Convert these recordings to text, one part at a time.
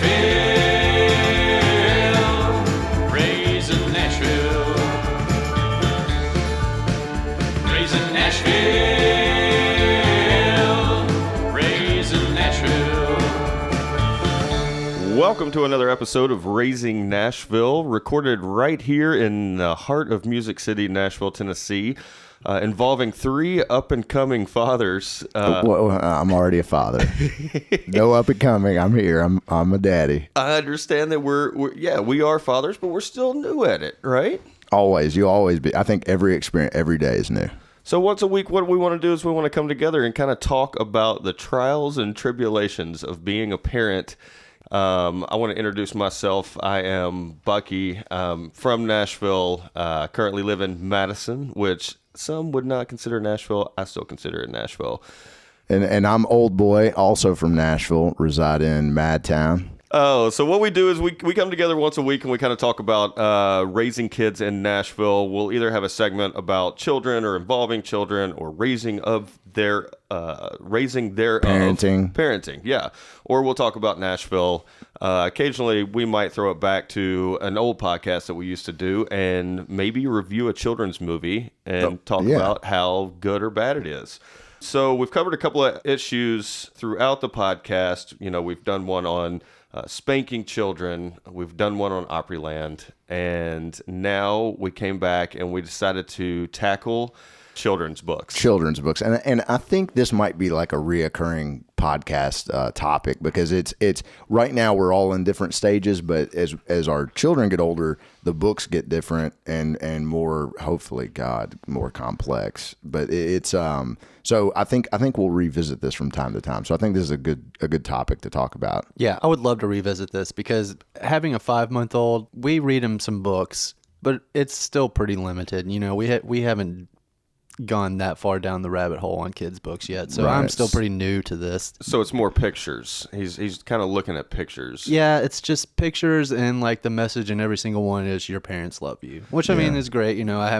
Nashville, raising Nashville, raising Nashville, raising Nashville. Welcome to another episode of Raising Nashville, recorded right here in the heart of Music City, Nashville, Tennessee, involving three up-and-coming fathers. Well, I'm already a father. No up-and-coming. I'm here. I'm a daddy. I understand that we are fathers, but we're still new at it, right? Always. You always be. I think every experience, every day is new. So once a week, what we want to do is we want to come together and kind of talk about the trials and tribulations of being a parent. I want to introduce myself. I am Bucky, from Nashville, currently live in Madison, which some would not consider Nashville. I still consider it Nashville. And I'm Old Boy, also from Nashville, reside in Madtown. Oh, so what we do is we come together once a week and we kind of talk about raising kids in Nashville. We'll either have a segment about children or involving children or raising their parenting, yeah. Or we'll talk about Nashville. Occasionally, we might throw it back to an old podcast that we used to do and maybe review a children's movie and talk about how good or bad it is. So we've covered a couple of issues throughout the podcast. You know, we've done one on spanking children. We've done one on Opryland. And now we came back and we decided to tackle children's books. And I think this might be like a reoccurring podcast topic because it's right now we're all in different stages, but as our children get older, the books get different and more, hopefully, more complex. But it's so I think we'll revisit this from time to time. So I think this is a good topic to talk about. Yeah, I would love to revisit this because having a 5-month-old, we read him some books, but it's still pretty limited. You know, we haven't gone that far down the rabbit hole on kids' books yet, so right. I'm still pretty new to this. So it's more pictures. He's kind of looking at pictures. Yeah, it's just pictures, and like the message in every single one is your parents love you, which I mean is great. You know, I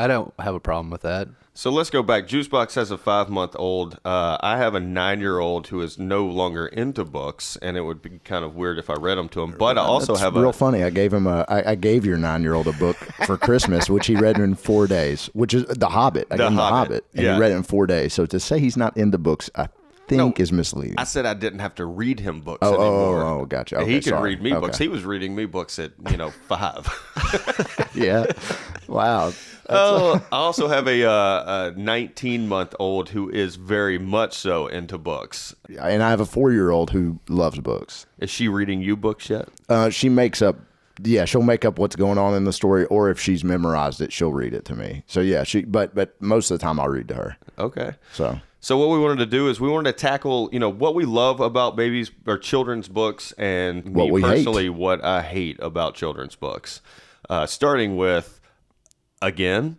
don't have a problem with that. So let's go back. Juicebox has a 5-month-old. I have a 9-year-old who is no longer into books, and it would be kind of weird if I read them to him. But I also have real funny. I gave your 9-year-old a book for Christmas, which he read in 4 days, which is The Hobbit. I gave him The Hobbit, and he read it in 4 days. So to say he's not into books, I think is misleading. I said I didn't have to read him books anymore. Oh, gotcha. Okay, he could read me books. He was reading me books at 5. Yeah. Wow. I also have a 19-month-old who is very much so into books. And I have a 4-year-old who loves books. Is she reading you books yet? She makes up. Yeah, she'll make up what's going on in the story, or if she's memorized it, she'll read it to me. So yeah, but most of the time I'll read to her. Okay. So what we wanted to do is we wanted to tackle, what we love about babies or children's books, and what we personally, what I hate about children's books. Starting with again,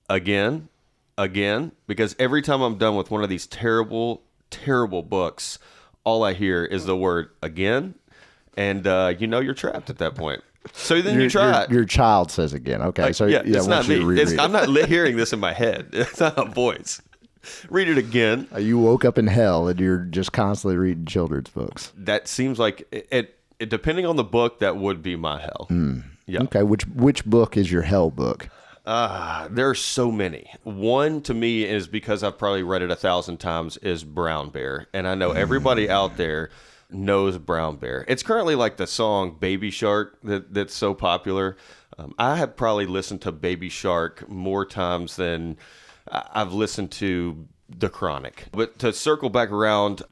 because every time I'm done with one of these terrible, terrible books, all I hear is the word again, and you're trapped at that point. So then you try it. Your child says again. Okay, so it's not me. I'm not hearing this in my head. It's not a voice. Read it again. You woke up in hell and you're just constantly reading children's books. That seems like it depending on the book, that would be my hell. Yeah. Okay, which book is your hell book? There are so many. One to me is because I've probably read it 1,000 times is Brown Bear. And I know everybody out there knows Brown Bear. It's currently like the song Baby Shark that's so popular. I have probably listened to Baby Shark more times than I've listened to The Chronic. But to circle back around,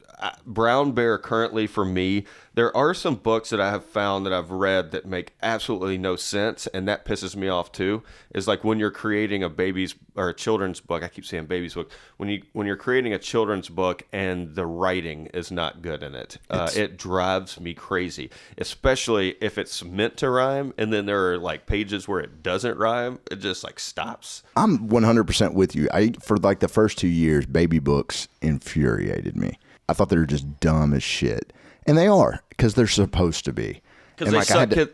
Brown Bear currently for me, there are some books that I have found that I've read that make absolutely no sense, and that pisses me off too. Is like when you're creating a baby's or a children's book. I keep saying baby's book. When you're creating a children's book and the writing is not good in it, it drives me crazy. Especially if it's meant to rhyme, and then there are like pages where it doesn't rhyme. It just like stops. I'm 100% with you. For like the first 2 years, baby books infuriated me. I thought they were just dumb as shit. And they are, because they're supposed to be. Because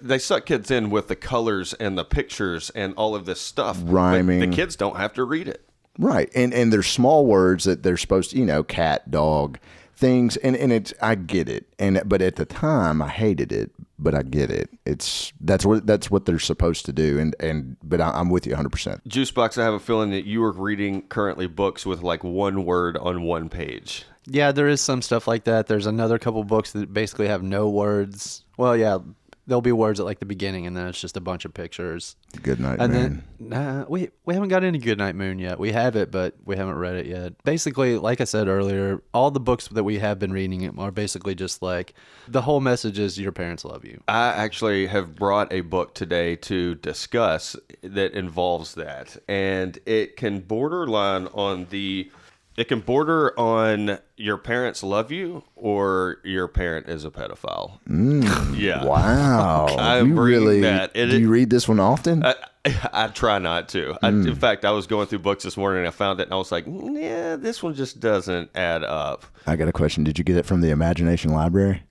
they suck kids in with the colors and the pictures and all of this stuff. Rhyming. But the kids don't have to read it. Right. And there's small words that they're supposed to, cat, dog. things, and I get it, but at the time I hated it, but I get it. That's what they're supposed to do, but I'm with you 100%. Juicebox, I have a feeling that you are reading currently books with like one word on one page. Yeah, there is some stuff like that. There's another couple books that basically have no words. Well, yeah, there'll be words at like the beginning, and then it's just a bunch of pictures. Goodnight and Moon. Then we haven't got any Goodnight Moon yet. We have it, but we haven't read it yet. Basically, like I said earlier, all the books that we have been reading are basically just like the whole message is your parents love you. I actually have brought a book today to discuss that involves that, and it can border on your parents love you or your parent is a pedophile. Yeah. Wow. I'm bringing that. Do you read this one often? I try not to. In fact, I was going through books this morning and I found it and I was like, yeah, this one just doesn't add up. I got a question. Did you get it from the Imagination Library?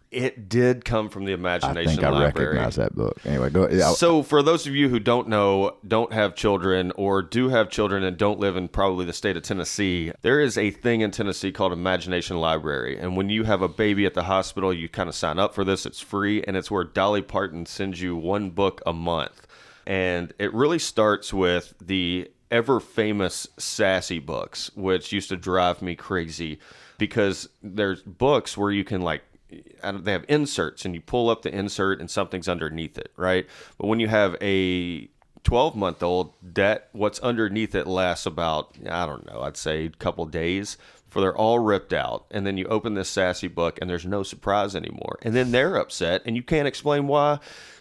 It did come from the Imagination I Library. recognize that book. Anyway, go. So for those of you who don't know, don't have children, or do have children and don't live in probably the state of Tennessee, there is a thing in Tennessee called Imagination Library. And when you have a baby at the hospital, you kind of sign up for this. It's free, and it's where Dolly Parton sends you one book a month. And it really starts with the ever famous Sassy books, which used to drive me crazy because there's books where you can they have inserts and you pull up the insert and something's underneath it, right? But when you have a 12-month-old, what's underneath it lasts about, I don't know, I'd say a couple days before they're all ripped out. And then you open this Sassy book and there's no surprise anymore. And then they're upset and you can't explain why.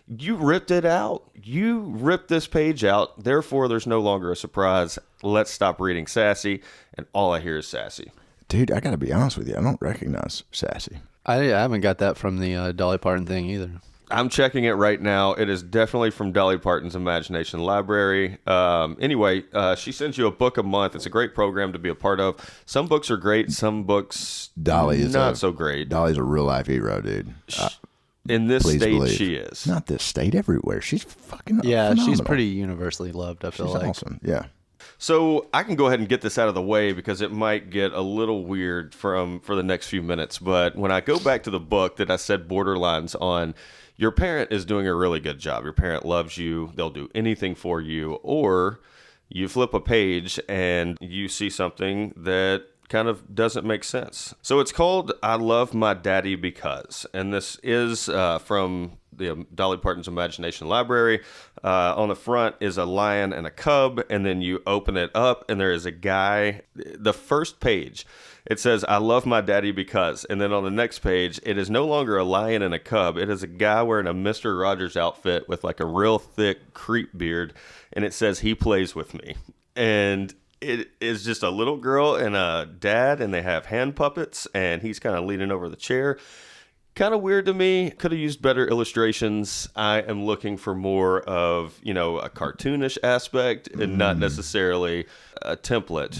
You ripped it out. You ripped this page out. Therefore, there's no longer a surprise. Let's stop reading Sassy. And all I hear is Sassy. Dude, I got to be honest with you. I don't recognize Sassy. I haven't got that from the Dolly Parton thing either. I'm checking it right now. It is definitely from Dolly Parton's Imagination Library. Anyway, she sends you a book a month. It's a great program to be a part of. Some books are great. Some books not so great. Dolly's a real life hero, dude. In this state, believe. she is. Not this state, everywhere. She's fucking phenomenal. She's pretty universally loved, I feel She's like. awesome, yeah. So I can go ahead and get this out of the way because it might get a little weird for the next few minutes. But when I go back to the book that I said borderlines on, your parent is doing a really good job. Your parent loves you. They'll do anything for you. Or you flip a page and you see something that kind of doesn't make sense. So it's called I Love My Daddy Because. And this is from the Dolly Parton's Imagination Library. On the front is a lion and a cub, and then you open it up, and there is a guy. The first page, it says, I love my daddy because. And then on the next page, it is no longer a lion and a cub. It is a guy wearing a Mr. Rogers outfit with like a real thick creep beard, and it says, he plays with me. And it is just a little girl and a dad, and they have hand puppets, and he's kind of leaning over the chair. Kind of weird to me. Could have used better illustrations. I am looking for more of, a cartoonish aspect and not necessarily a template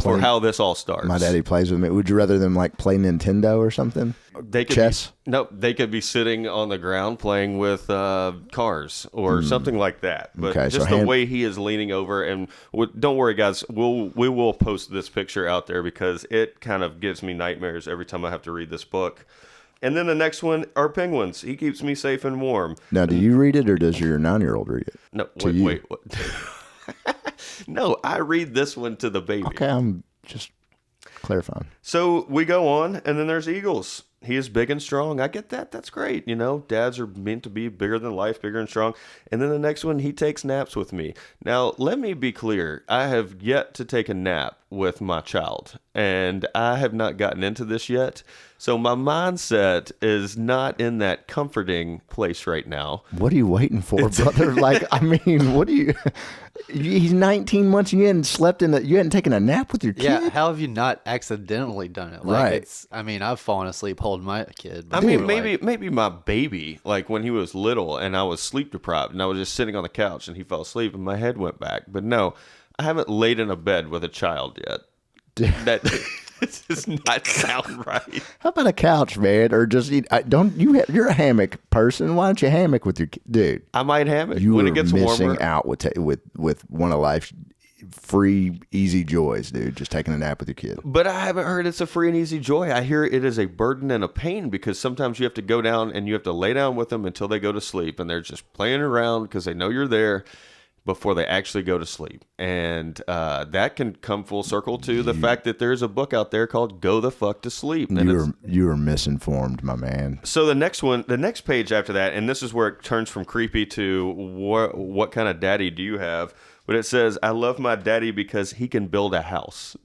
for how this all starts. My daddy plays with me. Would you rather them play Nintendo or something? They could Chess? They could be sitting on the ground playing with cars or something like that. But Okay, just the way he is leaning over, and don't worry, guys, we will post this picture out there because it kind of gives me nightmares every time I have to read this book. And then the next one are penguins. He keeps me safe and warm. Now, do you read it or does your 9-year-old read it? No, wait. What? No, I read this one to the baby. Okay, I'm just clarifying. So we go on, and then there's eagles. He is big and strong. I get that. That's great. Dads are meant to be bigger than life, bigger and strong. And then the next one, he takes naps with me. Now, let me be clear. I have yet to take a nap with my child, and I have not gotten into this yet. So my mindset is not in that comforting place right now. What are you waiting for, brother? What do you... He's 19 months. You hadn't you hadn't taken a nap with your kid? Yeah, how have you not accidentally done it? Right. I've fallen asleep holding my kid. I mean, maybe my baby, when he was little and I was sleep deprived and I was just sitting on the couch and he fell asleep and my head went back. But no, I haven't laid in a bed with a child yet. That does not sound right. How about a couch, man? Or just you're a hammock person. Why don't you hammock with your kid? Dude, I might hammock you when are it gets missing warmer. out with one of life's free, easy joys, dude. Just taking a nap with your kid. But I haven't heard it's a free and easy joy. I hear it is a burden and a pain because sometimes you have to go down and you have to lay down with them until they go to sleep. And they're just playing around because they know you're there before they actually go to sleep. And that can come full circle to the fact that there's a book out there called Go the Fuck to Sleep. And You are misinformed, my man. so the next page after that, and this is where it turns from creepy to what kind of daddy do you have? But it says, I love my daddy because he can build a house.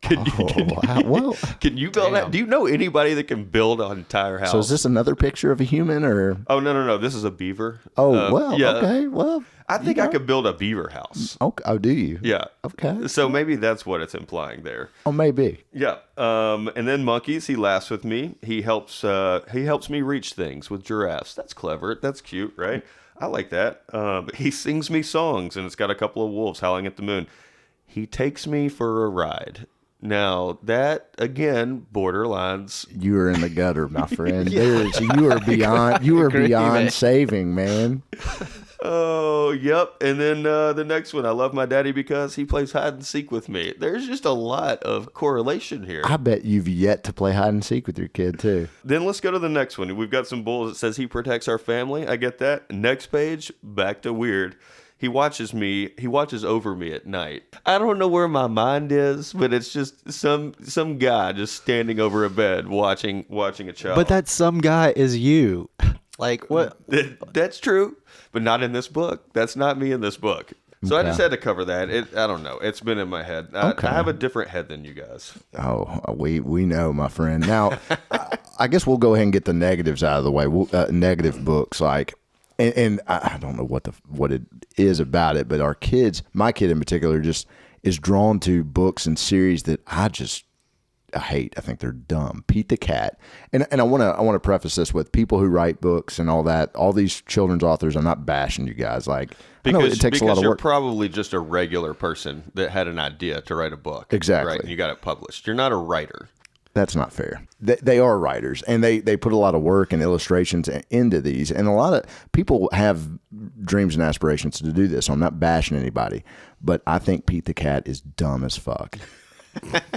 Can you build that? Do you know anybody that can build an entire house? So is this another picture of a human or? Oh, no. This is a beaver. Okay. Well, I think I could build a beaver house. Okay. Oh, do you? Yeah. Okay. So maybe that's what it's implying there. Oh, maybe. Yeah. And then monkeys, he laughs with me. He helps me reach things with giraffes. That's clever. That's cute, right? I like that. He sings me songs, and it's got a couple of wolves howling at the moon. He takes me for a ride. Now, that, again, borderlines. You are in the gutter, my friend. You are beyond saving, man. Oh, yep. And then the next one, I love my daddy because he plays hide and seek with me. There's just a lot of correlation here. I bet you've yet to play hide and seek with your kid, too. Then let's go to the next one. We've got some bulls that says he protects our family. I get that. Next page, back to weird. He watches over me at night. I don't know where my mind is, but it's just some guy just standing over a bed watching a child. But that some guy is you. Like, what? That's true, but not in this book. That's not me in this book. So Okay. I just had to cover that. I don't know. It's been in my head. I have a different head than you guys. Oh, we know, my friend. Now, I guess we'll go ahead and get the negatives out of the way. Negative books, like, and I don't know what it is about it, but my kid in particular, just is drawn to books and series that I hate. I think they're dumb. Pete the Cat, and I want to preface this with people who write books and all that. All these children's authors, I'm not bashing you guys. Like, I know it takes a lot of you're work. probably just a regular person that had an idea to write a book. Exactly. Right? And you got it published. You're not a writer. That's not fair. They are writers, and they put a lot of work and illustrations into these. And a lot of people have dreams and aspirations to do this. So I'm not bashing anybody, but I think Pete the Cat is dumb as fuck.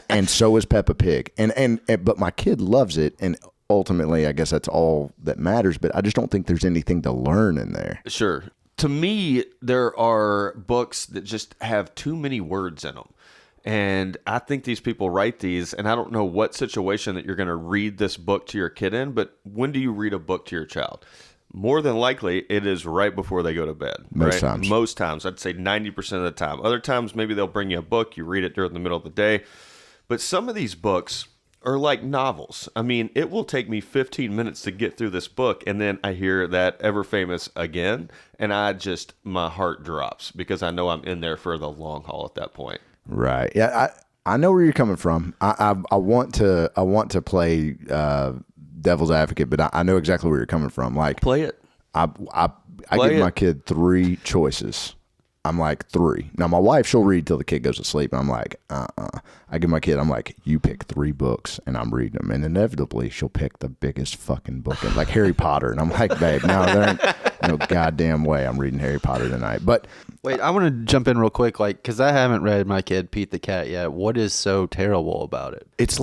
And so is Peppa Pig. But my kid loves it, and ultimately, I guess that's all that matters. But I just don't think there's anything to learn in there. Sure. To me, there are books that just have too many words in them. And I think these people write these, and I don't know what situation that you're going to read this book to your kid in, but when do you read a book to your child? More than likely, it is right before they go to bed. Most times. Most times. I'd say 90% of the time. Other times, maybe they'll bring you a book, you read it during the middle of the day. But some of these books are like novels. I mean, it will take me 15 minutes to get through this book, and then I hear that ever famous again, and my heart drops because I know I'm in there for the long haul at that point. Right. Yeah. I know where you're coming from. I want to play devil's advocate, but I know exactly where you're coming from. Like, Play it. I give my kid 3 choices. I'm like, 3. Now my wife, she'll read till the kid goes to sleep, and I'm like, I give my kid, I'm like, you pick 3 books, and I'm reading them, and inevitably she'll pick the biggest fucking book, like Harry Potter, and I'm like, babe, no, there ain't no goddamn way I'm reading Harry Potter tonight. But Wait, I want to jump in real quick, like, because I haven't read my kid Pete the Cat yet. What is so terrible about it? it's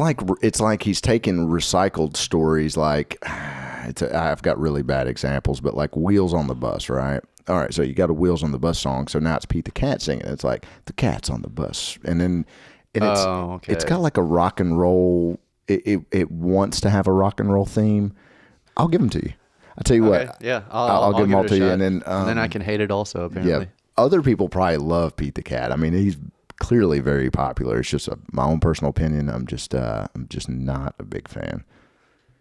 like he's taking recycled stories, like I've got really bad examples, but like Wheels on the Bus, right? All right, so you got a Wheels on the Bus song, so now it's Pete the Cat singing. It's like the cat's on the bus, and it's got like a rock and roll. It wants to have a rock and roll theme. I'll give them to you. I'll tell you what. Yeah, I'll give them all to you, and then I can hate it also. Apparently, yeah. Other people probably love Pete the Cat. I mean, he's clearly very popular. It's just my own personal opinion. I'm just not a big fan.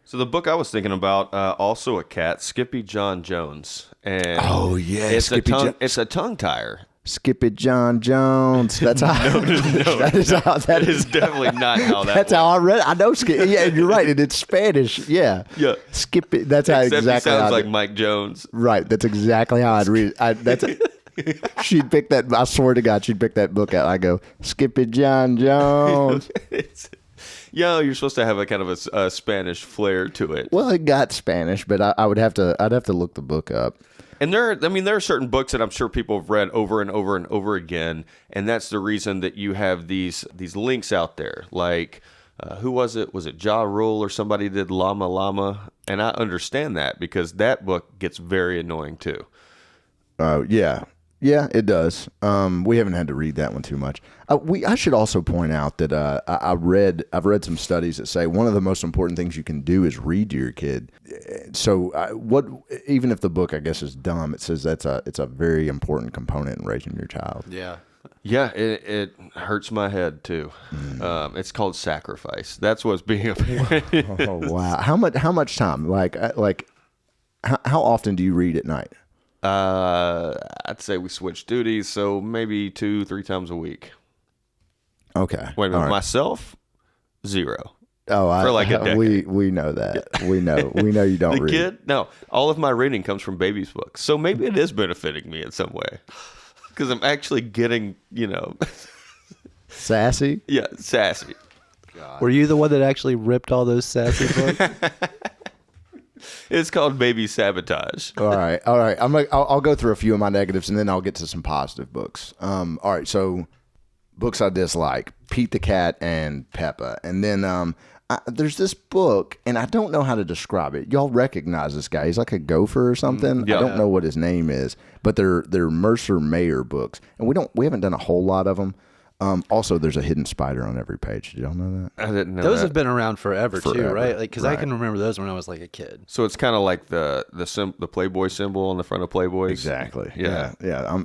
So the book I was thinking about, also a cat, Skippy John Jones. And Oh, yeah, it's Skippy a tongue tire. Skip it, John Jones. That's how. That is definitely not how that. That's how I read it. I know Skip. Yeah, you're right. And it's Spanish. Yeah. Yeah. Skip it. That's how Except exactly. He sounds how like Mike Jones. Right. That's exactly how I'd read it. She'd pick that. I swear to God, she'd pick that book out. I go, Skip it, John Jones. You're supposed to have a kind of a Spanish flair to it. Well, it got Spanish, but I'd have to look the book up. And there are certain books that I'm sure people have read over and over and over again, and that's the reason that you have these links out there. Like, who was it? Was it Ja Rule or somebody did Llama Llama? And I understand that because that book gets very annoying too. Yeah. Yeah, it does. We haven't had to read that one too much. I should also point out that I've read some studies that say one of the most important things you can do is read to your kid. So even if the book, I guess, is dumb, it says it's a very important component in raising your child. Yeah. Yeah, it hurts my head too. It's called sacrifice. That's what's being a parent. Oh wow! How much time? Like how often do you read at night? I'd say we switch duties, so maybe 2-3 times a week. Okay. Wait a minute, All right. myself, 0. Oh, for like a decade. we know that. We know you don't The read. kid? No, all of my reading comes from baby's books, so maybe it is benefiting me in some way because I'm actually getting, Sassy. yeah, sassy. Were you the one that actually ripped all those sassy books? It's called baby sabotage. All right. I'll go through a few of my negatives and then I'll get to some positive books. All right. So books I dislike: Pete the Cat and Peppa. And then there's this book, and I don't know how to describe it. Y'all recognize this guy? He's like a gopher or something. Yeah. I don't know what his name is, but they're Mercer Mayer books, and we haven't done a whole lot of them. Also, there's a hidden spider on every page. Did y'all know that? I didn't know Those that. have been around forever too, Forever. right? Like, because I Right. can remember those when I was like a kid. So it's kind of like the Playboy symbol on the front of Playboys. Exactly. Yeah.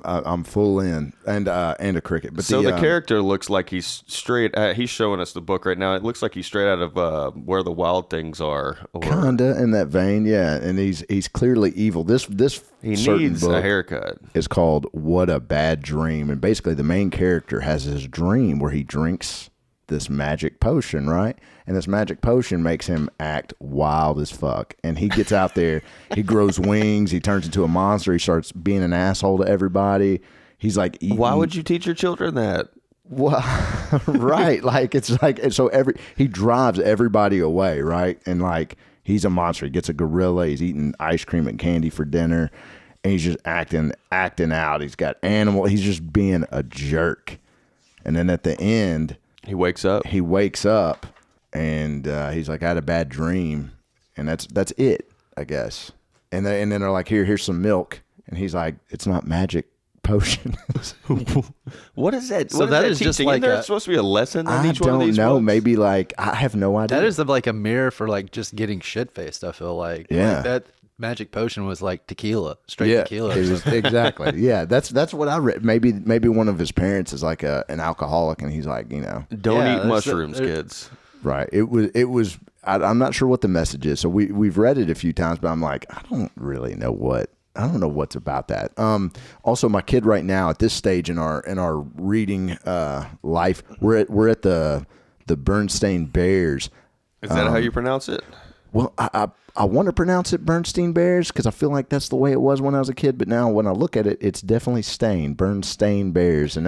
I'm full in, and a cricket. But So the character looks like he's straight. He's showing us the book right now. It looks like he's straight out of Where the Wild Things Are. Or kinda in that vein, yeah. And he's clearly evil. This he certain needs book a haircut. is called "What a Bad Dream," and basically the main character has his dream where he drinks this magic potion, right? And this magic potion makes him act wild as fuck. And he gets out there, he grows wings, he turns into a monster, he starts being an asshole to everybody. He's like eating. Why would you teach your children that? Well, right. Like, it's like, so he drives everybody away, right? And like, he's a monster. He gets a gorilla. He's eating ice cream and candy for dinner. And he's just acting out. He's got animal. He's just being a jerk. And then at the end, He wakes up. and he's like, I had a bad dream. And that's it, I guess. And then they're like, here's some milk. And he's like, it's not magic potion. What is that? So What is that that is just teaching? like Isn't there a- supposed to be a lesson in I each one of don't these know. books? Maybe like, I have no idea. That is like a mirror for like just getting shit faced. I feel like. Yeah. Like that magic potion was like tequila, straight tequila. it was, exactly. Yeah, that's what I read. Maybe one of his parents is like an alcoholic, and he's like, Don't Yeah, eat there's- mushrooms, there- kids. right. It was. I'm not sure what the message is. So we've read it a few times, but I'm like, I don't really know what. I don't know what's about that. Also, my kid right now at this stage in our reading life, we're at the Bernstein Bears. Is that how you pronounce it? Well, I want to pronounce it Bernstein Bears because I feel like that's the way it was when I was a kid. But now when I look at it, it's definitely Bernstein Bears, and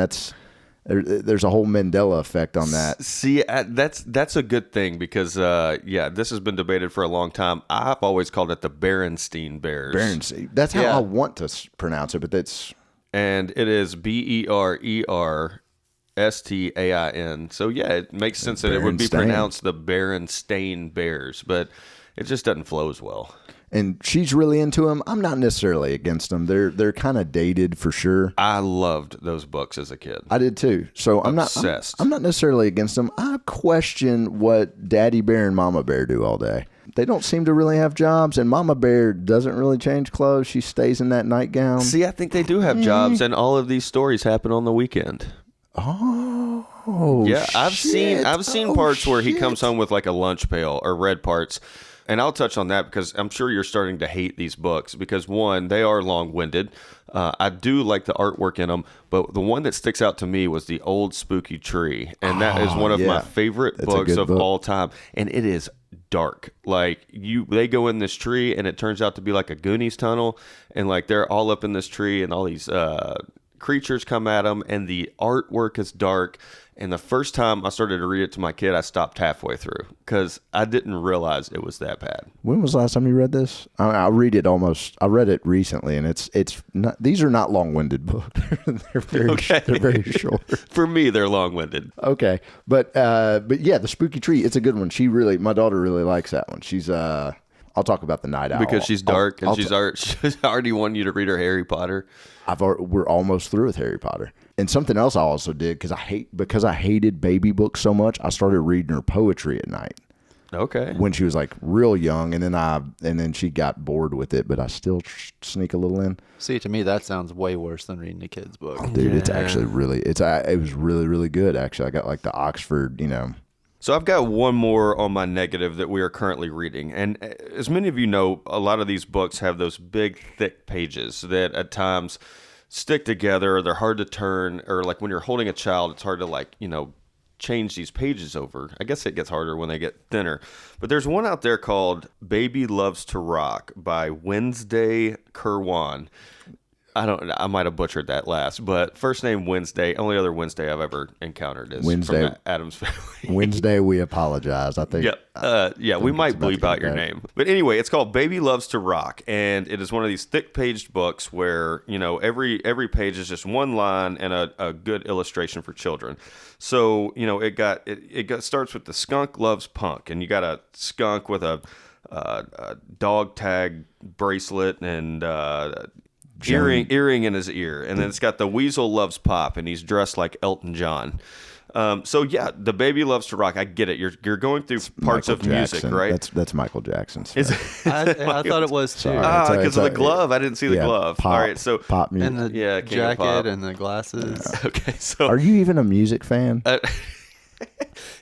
there's a whole Mandela effect on that. See, that's a good thing because this has been debated for a long time. I've always called it the Berenstein Bears. Berenstein. That's how Yeah. I want to pronounce it, but that's And it is Bererstain. So yeah, it makes sense that it would be Berenstain. pronounced the Berenstain Bears, but it just doesn't flow as well. and she's really into them. I'm not necessarily against them. They're kind of dated for sure. I loved those books as a kid. I did too. So I'm Obsessed. not necessarily against them. I question what Daddy Bear and Mama Bear do all day. They don't seem to really have jobs, and Mama Bear doesn't really change clothes. She stays in that nightgown. See, I think they do have jobs, and all of these stories happen on the weekend. Oh, Yeah, I've shit. seen Oh, parts where he shit. comes home with like a lunch pail or read parts. And I'll touch on that because I'm sure you're starting to hate these books because one, they are long-winded. I do like the artwork in them, but the one that sticks out to me was The Old Spooky Tree, and that is one of my yeah. favorite That's a books good of book. all time. And it is dark. Like they go in this tree, and it turns out to be like a Goonies tunnel, and like they're all up in this tree, and all these creatures come at them, and the artwork is dark. And the first time I started to read it to my kid, I stopped halfway through because I didn't realize it was that bad. When was the last time you read this? I read it almost. I read it recently, and it's not. These are not long-winded books. They're very short. For me, they're long-winded. Okay, but yeah, the Spooky Tree. It's a good one. My daughter really likes that one. She's I'll talk about the Night Owl Because she's dark and she's already wanted you to read her Harry Potter. We're almost through with Harry Potter. And something else I also did because I hated baby books so much, I started reading her poetry at night. Okay. When she was like real young, and then she got bored with it, but I still sneak a little in. See, to me, that sounds way worse than reading a kid's book. Dude, it's actually it was really, really good. Actually, I got like the Oxford, So I've got one more on my negative that we are currently reading. And as many of you know, a lot of these books have those big, thick pages that at times stick together, or they're hard to turn, or like when you're holding a child, it's hard to change these pages over. I guess it gets harder when they get thinner. But there's one out there called Baby Loves to Rock by Wednesday Kerwan. I might have butchered that last, but first name Wednesday. Only other Wednesday I've ever encountered is Wednesday. from Adam's Family. Wednesday, we apologize. I think. We might bleep out your name. But anyway, it's called Baby Loves to Rock, and it is one of these thick-paged books where, every page is just one line and a good illustration for children. So, it starts with the skunk loves punk, and you got a skunk with a dog tag bracelet and earring in his ear, and then it's got the weasel loves pop, and he's dressed like Elton John. The Baby Loves to Rock. I get it. You're going through parts Michael of Jackson. music, right? That's Michael Jackson. I thought it was too. Because of the glove. I didn't see the glove. Pop, all right, so pop music. And the King of Pop. jacket and the glasses. Okay, so Are you even a music fan?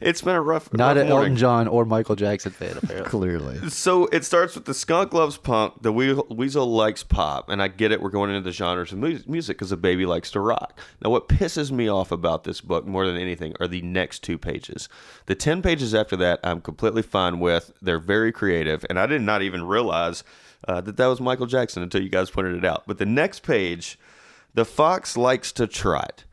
it's been a rough Not rough an morning. Elton John or Michael Jackson fan, apparently. Clearly. So it starts with the skunk loves punk, the weasel likes pop, and I get it. We're going into the genres of music because the baby likes to rock. Now, what pisses me off about this book more than anything are the next 2 pages. The 10 pages after that, I'm completely fine with. They're very creative, and I did not even realize that was Michael Jackson until you guys pointed it out. But the next page, the fox likes to trot.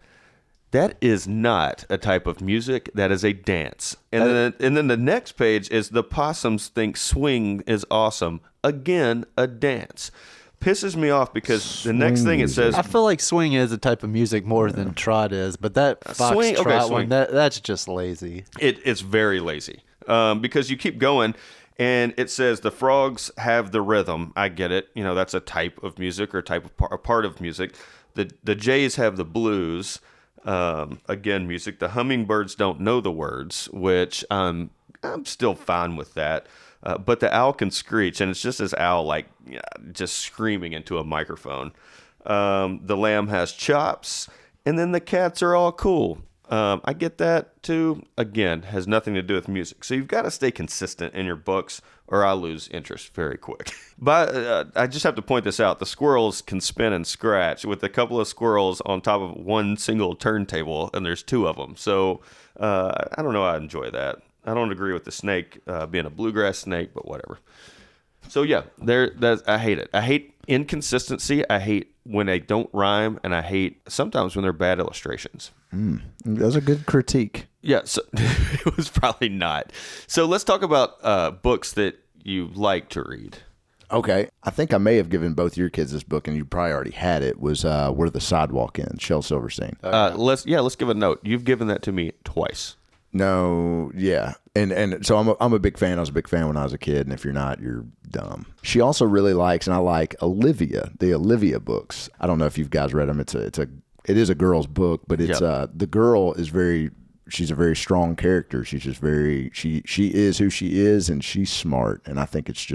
That is not a type of music. That is a dance. And then the next page is the possums think swing is awesome. Again, a dance. Pisses me off because the next thing it says... I feel like swing is a type of music more than trot is, but that fox trot one, that's just lazy. It's very lazy because you keep going and it says the frogs have the rhythm. I get it. That's a type of music or a part of music. The jays have the blues. Again, music. The hummingbirds don't know the words, which I'm still fine with that. But the owl can screech, and it's just this owl just screaming into a microphone. The lamb has chops, and then the cats are all cool. I get that too. Again, has nothing to do with music. So you've got to stay consistent in your books, or I lose interest very quick. But I just have to point this out. The squirrels can spin and scratch with a couple of squirrels on top of one single turntable, and there's 2 of them. So I don't know. I enjoy that. I don't agree with the snake being a bluegrass snake, but whatever. So yeah, I hate it. I hate inconsistency. I hate when they don't rhyme, and I hate sometimes when they're bad illustrations. That's a good critique. Yeah, so it was probably not. So let's talk about books that you like to read. Okay. I think I may have given both your kids this book, and you probably already had it, was Where the Sidewalk Ends, Shel Silverstein. Let's give a note. You've given that to me twice. No, yeah. And so I'm a big fan. I was a big fan when I was a kid, and if you're not, you're dumb. She also really likes, and I like Olivia, the Olivia books. I don't know if you guys read them. It is a girl's book, but it's the girl is she's a very strong character. She's just she is who she is, and she's smart, and I think it's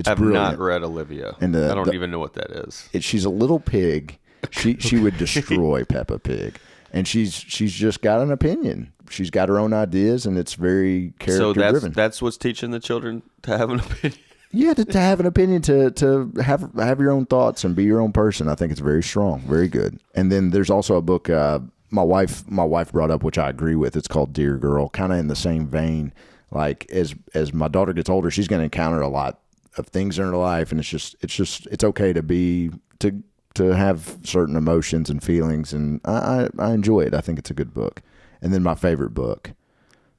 I've brilliant. not read Olivia, and I don't even know what that is. She's a little pig. She would destroy Peppa Pig, and she's just got an opinion. She's got her own ideas, and it's very character driven. So that's what's teaching the children to have an opinion. Yeah, to have an opinion, to have your own thoughts and be your own person. I think it's very strong, very good. And then there's also a book my wife brought up, which I agree with. It's called Dear Girl, kind of in the same vein. Like as my daughter gets older, she's going to encounter a lot of things in her life, and it's okay to to have certain emotions and feelings, and I enjoy it. I think it's a good book. And then my favorite book,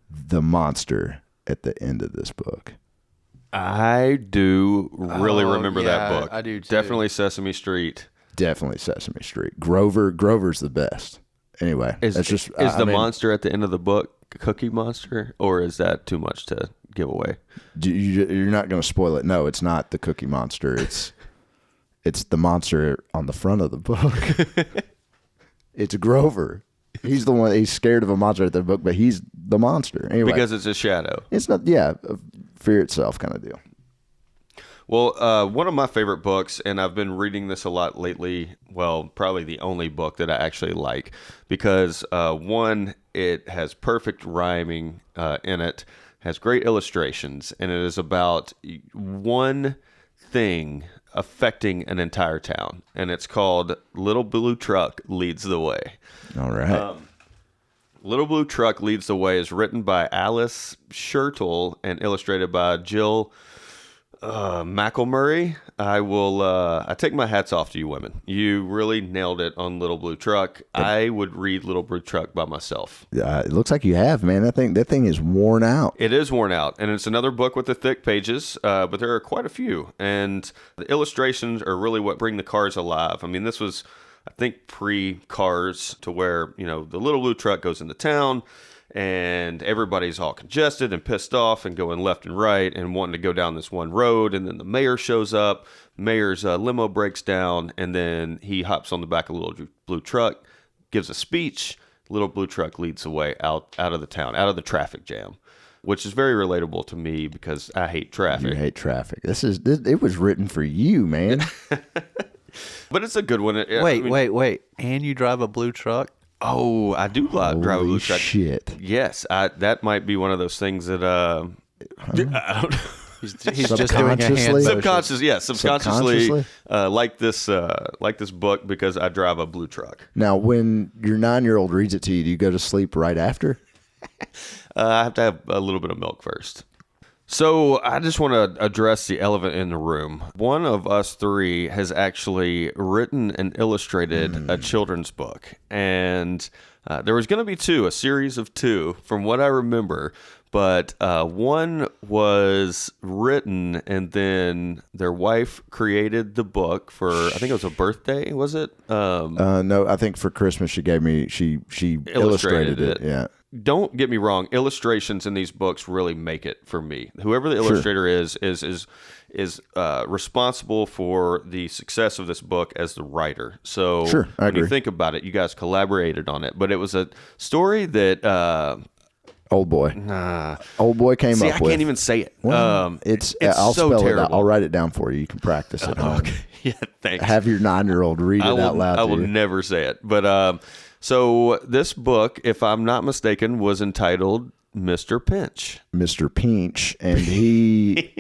the monster at the end of this book. I do really remember that book. I do too. Definitely Sesame Street. Definitely Sesame Street. Grover's the best. Anyway, Is the monster at the end of the book Cookie Monster, or is that too much to give away? You're not going to spoil it. No, it's not the Cookie Monster. It's the monster on the front of the book. It's Grover. He's the one. He's scared of a monster at the book, but he's the monster anyway. Because it's a shadow. It's not. Yeah, fear itself kind of deal. Well, one of my favorite books, and I've been reading this a lot lately, well, probably the only book that I actually like, because one, it has perfect rhyming in it, has great illustrations, and it is about one thing affecting an entire town, and it's called Little Blue Truck Leads the Way. All right. Little Blue Truck Leads the Way is written by Alice Schertle and illustrated by Jill McElmurray. I take my hats off to you women. You really nailed it on Little Blue Truck. I would read Little Blue Truck by myself. It looks like you have, man. That thing is worn out. It is worn out, and it's another book with the thick pages, but there are quite a few, and the illustrations are really what bring the cars alive. I mean, this was, I think, pre-Cars, to where, the Little Blue Truck goes into town, and everybody's all congested and pissed off and going left and right and wanting to go down this one road. And then the mayor shows up. Mayor's limo breaks down, and then he hops on the back of Little Blue Truck, gives a speech. Little Blue Truck leads the way out of the town, out of the traffic jam, which is very relatable to me because I hate traffic. You hate traffic. It was written for you, man. But it's a good one. Wait. And you drive a blue truck? Oh, I do drive a blue truck. Shit. Yes, that might be one of those things that I don't know. He's just doing a hand motion. Subconsciously, like this book because I drive a blue truck. Now, when your 9-year-old reads it to you, do you go to sleep right after? I have to have a little bit of milk first. So I just want to address the elephant in the room. One of us three has actually written and illustrated a children's book. And there was going to be a series of 2 from what I remember. But one was written, and then their wife created the book for, I think it was a birthday, was it? No, I think for Christmas she gave me, she illustrated it. Yeah. Don't get me wrong, illustrations in these books really make it for me. Whoever the illustrator is responsible for the success of this book as the writer. So I agree. When you think about it, you guys collaborated on it. But it was a story that Old boy came up with. I can't even say it. Well, I'll so spell terrible. it out. I'll write it down for you. You can practice it. Okay. Yeah, thanks. Have your 9-year-old read it out loud. I will never say it. But so this book, if I'm not mistaken, was entitled Mr. Pinch. Mr. Pinch, and he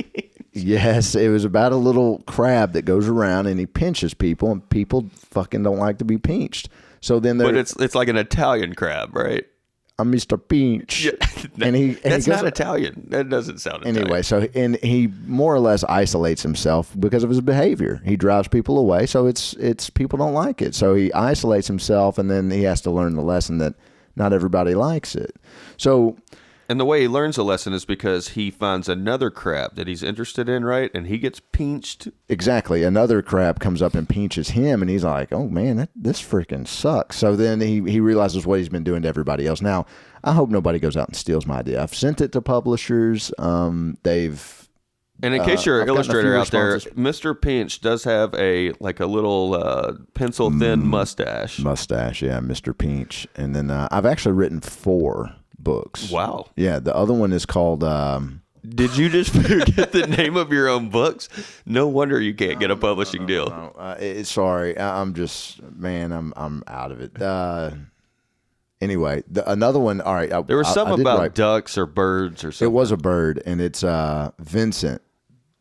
yes, it was about a little crab that goes around and he pinches people, and people fucking don't like to be pinched. So then But it's like an Italian crab, right? I'm Mr. Pinch. Yeah, that's he goes, not Italian. That doesn't sound Italian. Anyway, he more or less isolates himself because of his behavior. He drives people away, so it's people don't like it. So he isolates himself, and then he has to learn the lesson that not everybody likes it. So, and the way he learns a lesson is because he finds another crab that he's interested in, right? And he gets pinched. Exactly. Another crab comes up and pinches him, and he's like, oh, man, this freaking sucks. So then he realizes what he's been doing to everybody else. Now, I hope nobody goes out and steals my idea. I've sent it to publishers. They've... And in case you're an illustrator out there, Mr. Pinch does have a little pencil-thin mustache. Mustache, yeah, Mr. Pinch. And then I've actually written 4 books. Wow. Yeah, the other one is called... Did you just forget the name of your own books? No wonder you can't get a publishing deal. No. Sorry, I'm just... Man, I'm out of it. Anyway, another one... All right. There was something about ducks or birds or something. It was a bird, and it's Vincent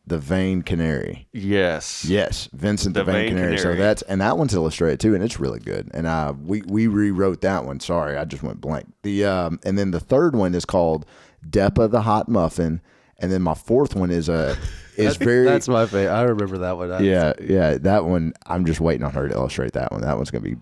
the Vain Canary. Yes, Vincent the Vain Canary. So that one's illustrated too, and it's really good. And we rewrote that one. Sorry, I just went blank. And then the third one is called Deppa the Hot Muffin, And then my fourth one is very. That's my favorite. I remember that one. Yeah, that one. I'm just waiting on her to illustrate that one. That one's gonna be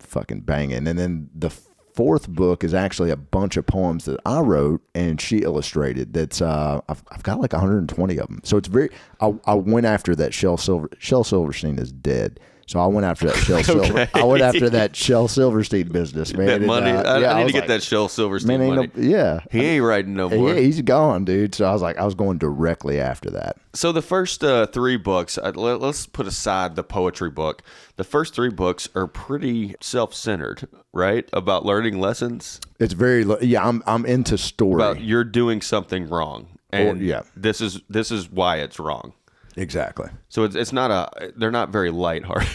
fucking banging. And then the fourth book is actually a bunch of poems that I wrote and she illustrated. That's I've got like 120 of them. So it's very. I went after that. Shel Silverstein is dead. So I went after that Shel Silverstein business, man. That money. I need to get like, that Shel Silverstein man, money. He ain't writing no more. Yeah, he's gone, dude. So I was going directly after that. So the first three books, let's put aside the poetry book. The first three books are pretty self-centered, right? About learning lessons. It's very, I'm into story. About you're doing something wrong, and yeah. this is why it's wrong. Exactly. So it's not they're not very lighthearted.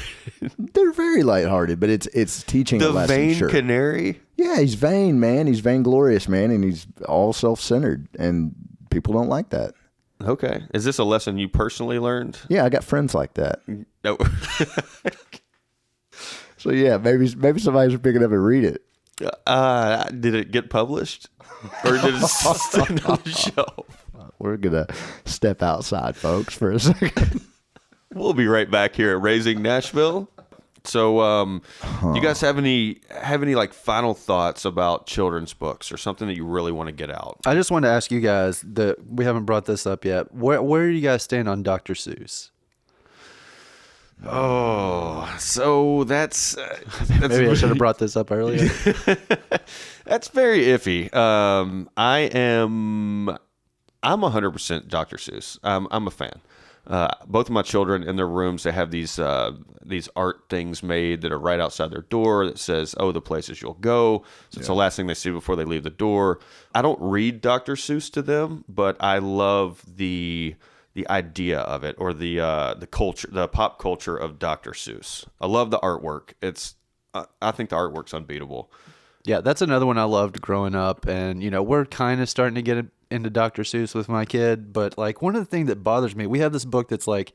They're very lighthearted, but it's teaching a lesson. The vain sure. canary. Yeah, he's vain, man. He's vainglorious, man, and he's all self-centered, and people don't like that. Okay. Is this a lesson you personally learned? Yeah, I got friends like that. No. So yeah, maybe somebody should pick it up and read it. Did it get published, or did it stay on the shelf? We're gonna step outside, folks, for a second. We'll be right back here at Raising Nashville. So, you guys have any like final thoughts about children's books or something that you really want to get out? I just wanted to ask you guys that we haven't brought this up yet. Where do you guys stand on Dr. Seuss? Oh, so that's Maybe I should have brought this up earlier. That's very iffy. I'm 100% Dr. Seuss. I'm a fan. Both of my children in their rooms, they have these art things made that are right outside their door that says, "Oh, the places you'll go." So it's the last thing they see before they leave the door. I don't read Dr. Seuss to them, but I love the idea of it, or the culture, the pop culture of Dr. Seuss. I love the artwork. I think the artwork's unbeatable. Yeah, that's another one I loved growing up, and we're kind of starting to get into Dr. Seuss with my kid, but like one of the things that bothers me, we have this book that's like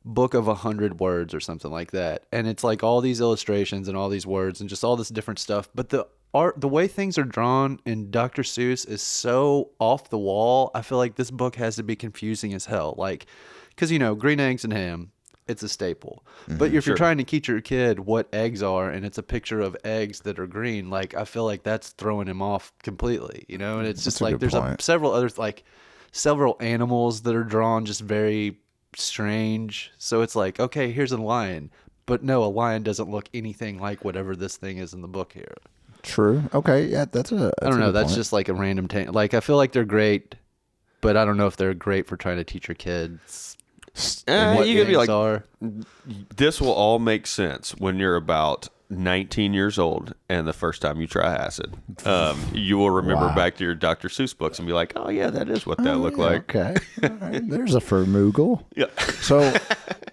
book of 100 words or something like that, and it's like all these illustrations and all these words and just all this different stuff, but the art, the way things are drawn in Dr. Seuss is so off the wall. I feel like this book has to be confusing as hell, like, because green eggs and ham, it's a staple. But if you're trying to teach your kid what eggs are and it's a picture of eggs that are green, like I feel like that's throwing him off completely, and it's just like there's several other several animals that are drawn just very strange. So it's like, okay, here's a lion, but no, a lion doesn't look anything like whatever this thing is in the book here. True. Okay. Yeah, that's I don't know. That's just like a random like I feel like they're great, but I don't know if they're great for trying to teach your kids. What you could be like, are. This will all make sense when you're about 19 years old and the first time you try acid. You will remember back to your Dr. Seuss books and be like, oh yeah, that is what that looked like. Okay. All right. There's a Fermoogle. Yeah. So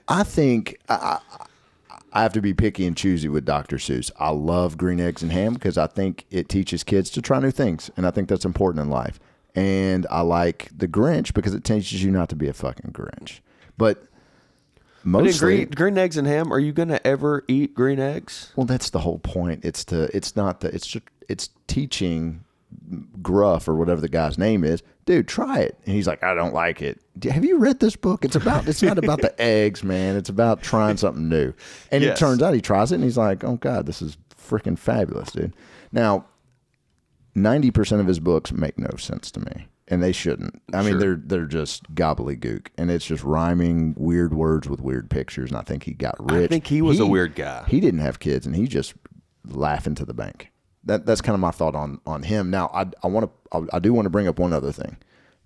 I think I have to be picky and choosy with Dr. Seuss. I love Green Eggs and Ham because I think it teaches kids to try new things, and I think that's important in life. And I like The Grinch because it teaches you not to be a fucking Grinch. But mostly, green eggs and ham. Are you gonna ever eat green eggs? Well, that's the whole point. It's teaching Gruff or whatever the guy's name is. Dude, try it. And he's like, I don't like it. Have you read this book? It's not about the eggs, man. It's about trying something new. And It turns out he tries it and he's like, oh God, this is freaking fabulous, dude. Now, 90% of his books make no sense to me. And they shouldn't. I mean, they're just gobbledygook, and it's just rhyming weird words with weird pictures. And I think he got rich. I think he was a weird guy. He didn't have kids, and he just laughing to the bank. That's kind of my thought on him. Now, I do want to bring up one other thing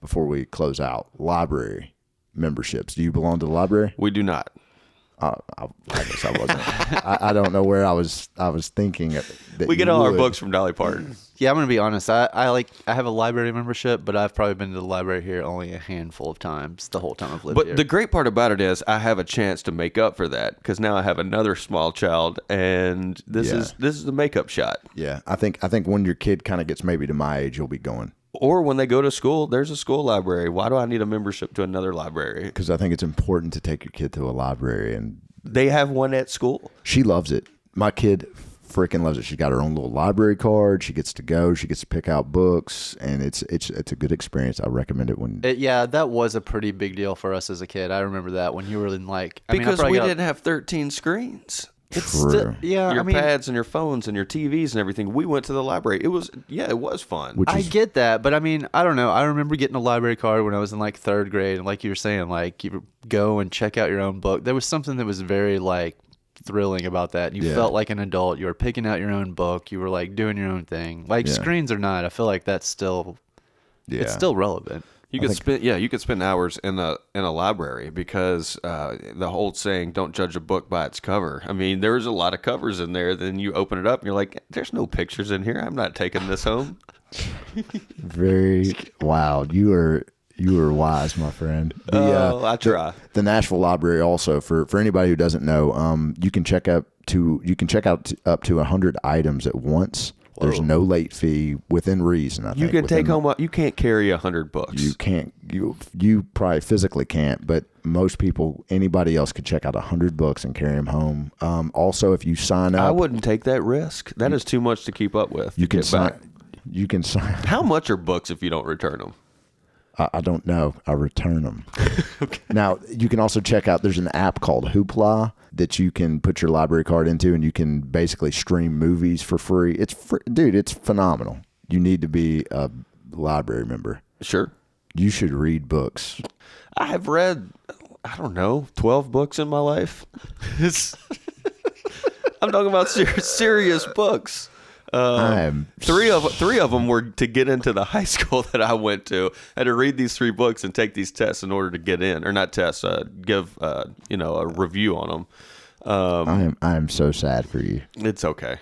before we close out: library memberships. Do you belong to the library? We do not. I guess I wasn't. I don't know where I was thinking that we get all our books from Dolly Parton. Yeah, I'm gonna be honest. I have a library membership, but I've probably been to the library here only a handful of times the whole time I've lived here. But the great part about it is I have a chance to make up for that because now I have another small child, and this is the makeup shot. Yeah, I think when your kid kind of gets maybe to my age, you'll be going. Or when they go to school, there's a school library. Why do I need a membership to another library? Because I think it's important to take your kid to a library, and they have one at school. She loves it. My kid freaking loves it. She's got her own little library card. She gets to go. She gets to pick out books, and it's a good experience. I recommend it when. Yeah, that was a pretty big deal for us as a kid. I remember that when you were in like Because we didn't have 13 screens. True. Your pads and your phones and your TVs and everything. We went to the library. It was fun. I get that, but I mean, I don't know. I remember getting a library card when I was in like 3rd grade, and like you were saying, like you go and check out your own book. There was something that was very like thrilling about that. You felt like an adult. You were picking out your own book. You were like doing your own thing. Like screens or not, I feel like that's still it's still relevant. You could spend hours in a library because the whole saying, "Don't judge a book by its cover." I mean, there's a lot of covers in there. Then you open it up and you're like, "There's no pictures in here. I'm not taking this home." Very wild. You are wise, my friend. I try. The Nashville Library also, for anybody who doesn't know, you can check out up to 100 items at once. Whoa. There's no late fee within reason. I think you can take home. You can't carry 100 books. You can't. You probably physically can't, but most people, anybody else, could check out 100 books and carry them home. Also, if you sign up, I wouldn't take that risk. That is too much to keep up with. You can sign. How much are books if you don't return them? I don't know. I return them. Okay. Now, you can also check out, there's an app called Hoopla that you can put your library card into, and you can basically stream movies for free. It's free. Dude, it's phenomenal. You need to be a library member. Sure. You should read books. I have read, 12 books in my life. I'm talking about serious books. Three of them were to get into the high school that I went to. I had to read these 3 books and take these tests in order to get in, or not tests, give a review on them. I am so sad for you. It's okay.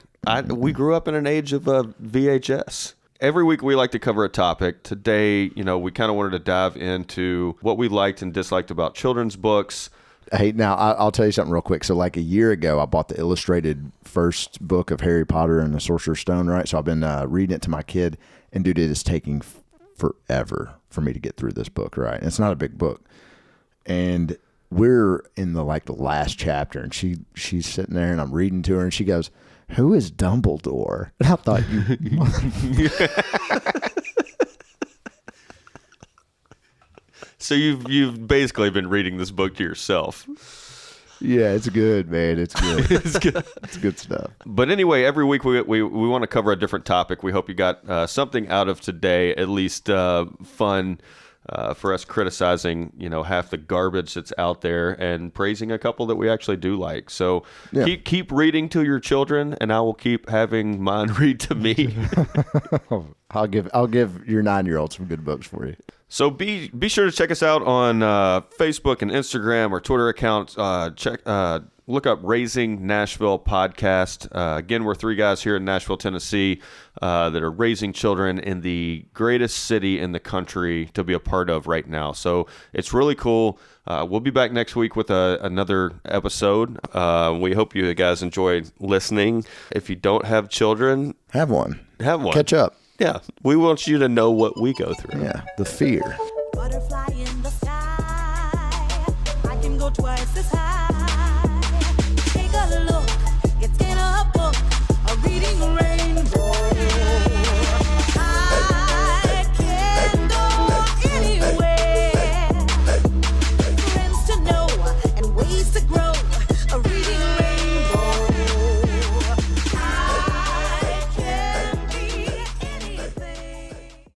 We grew up in an age of VHS. Every week we like to cover a topic. Today, we kind of wanted to dive into what we liked and disliked about children's books. Hey, now I'll tell you something real quick. So like a year ago, I bought the illustrated first book of Harry Potter and the Sorcerer's Stone, right? So I've been reading it to my kid, and dude, it is taking forever for me to get through this book, right? And it's not a big book. And we're in the last chapter, and she's sitting there, and I'm reading to her, and she goes, "Who is Dumbledore?" And I thought, So you've basically been reading this book to yourself. Yeah, it's good, man. It's good. It's good. It's good stuff. But anyway, every week we want to cover a different topic. We hope you got something out of today, at least fun for us criticizing, half the garbage that's out there and praising a couple that we actually do like. So keep reading to your children, and I will keep having mine read to me. I'll give your 9-year-old some good books for you. So be sure to check us out on Facebook and Instagram or Twitter accounts. Look up Raising Nashville Podcast. Again, we're 3 guys here in Nashville, Tennessee that are raising children in the greatest city in the country to be a part of right now. So it's really cool. We'll be back next week with another episode. We hope you guys enjoyed listening. If you don't have children, have one. Catch up. Yeah, we want you to know what we go through. Yeah, the fear. Butterfly in the sky, I can go twice as high.